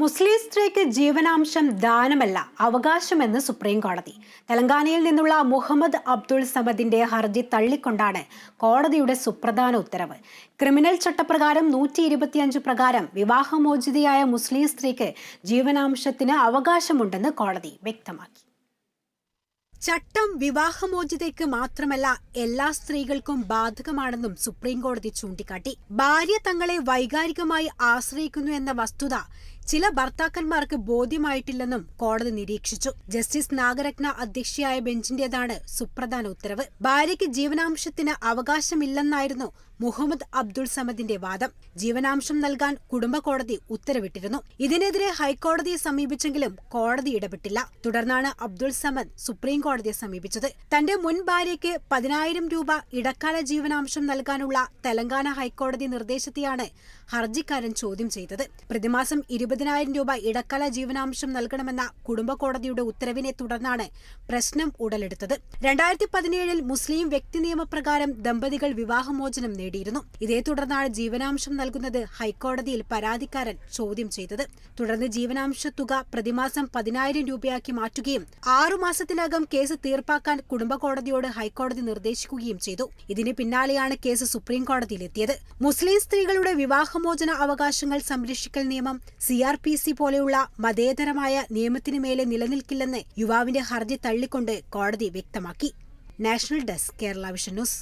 മുസ്ലിം സ്ത്രീക്ക് ജീവനാംശം ദാനമല്ല അവകാശമെന്ന് സുപ്രീം കോടതി. തെലങ്കാനയിൽ നിന്നുള്ള മുഹമ്മദ് അബ്ദുൾ സമദിന്റെ ഹർജി തള്ളിക്കൊണ്ടാണ് കോടതിയുടെ സുപ്രധാന ഉത്തരവ്. ക്രിമിനൽ ചട്ടപ്രകാരം 125 പ്രകാരം വിവാഹമോചിതയായ മുസ്ലിം സ്ത്രീക്ക് ജീവനാംശത്തിന് അവകാശമുണ്ടെന്ന് കോടതി വ്യക്തമാക്കി. ചട്ടം വിവാഹമോചിതയ്ക്ക് മാത്രമല്ല എല്ലാ സ്ത്രീകൾക്കും ബാധകമാണെന്നും സുപ്രീം കോടതി ചൂണ്ടിക്കാട്ടി. ഭാര്യ തങ്ങളെ വൈകാരികമായി ആശ്രയിക്കുന്നു എന്ന വസ്തുത ചില ഭർത്താക്കന്മാർക്ക് ബോധ്യമായിട്ടില്ലെന്നും കോടതി നിരീക്ഷിച്ചു. ജസ്റ്റിസ് നാഗരത്ന അധ്യക്ഷയായ ബെഞ്ചിന്റേതാണ് സുപ്രധാന ഉത്തരവ്. ഭാര്യയ്ക്ക് ജീവനാംശത്തിന് അവകാശമില്ലെന്നായിരുന്നു മുഹമ്മദ് അബ്ദുൾ സമദിന്റെ വാദം. ജീവനാംശം നൽകാൻ കുടുംബ കോടതി ഉത്തരവിട്ടിരുന്നു. ഇതിനെതിരെ ഹൈക്കോടതിയെ സമീപിച്ചെങ്കിലും കോടതി ഇടപെട്ടില്ല. തുടർന്നാണ് അബ്ദുൾ സമദ് സുപ്രീം കോടതിയെ സമീപിച്ചത്. തന്റെ മുൻ ഭാര്യയ്ക്ക് 10,000 രൂപ ഇടക്കാല ജീവനാംശം നൽകാനുള്ള തെലങ്കാന ഹൈക്കോടതി നിർദ്ദേശത്തെയാണ് ഹർജിക്കാരൻ ചോദ്യം ചെയ്തത്. പ്രതിമാസം 20,000 രൂപ ഇടക്കാല ജീവനാംശം നൽകണമെന്ന കുടുംബ കോടതിയുടെ ഉത്തരവിനെ തുടർന്നാണ് പ്രശ്നം ഉടലെടുത്തത്. 2017 മുസ്ലിം വ്യക്തി നിയമപ്രകാരം ദമ്പതികൾ വിവാഹമോചനം നേടിയിരുന്നു. ഇതേ തുടർന്നാണ് ജീവനാംശം നൽകുന്നത് ഹൈക്കോടതിയിൽ പരാതിക്കാരൻ ചോദ്യം ചെയ്തത്. തുടർന്ന് ജീവനാംശ തുക പ്രതിമാസം 10,000 രൂപയാക്കി മാറ്റുകയും 6 മാസത്തിനകം കേസ് തീർപ്പാക്കാൻ കുടുംബ കോടതിയോട് ഹൈക്കോടതി നിർദ്ദേശിക്കുകയും ചെയ്തു. ഇതിന് പിന്നാലെയാണ് കേസ് സുപ്രീം കോടതിയിലെത്തിയത്. മുസ്ലിം സ്ത്രീകളുടെ വിവാഹമോചന അവകാശങ്ങൾ സംരക്ഷിക്കൽ നിയമം CRPC പോലെയുള്ള മതേതരമായ നിയമത്തിന് മേലെ നിലനിൽക്കില്ലെന്ന് യുവാവിന്റെ ഹർജി തള്ളിക്കൊണ്ട് കോടതി വ്യക്തമാക്കി. National desk, Kerala vision news.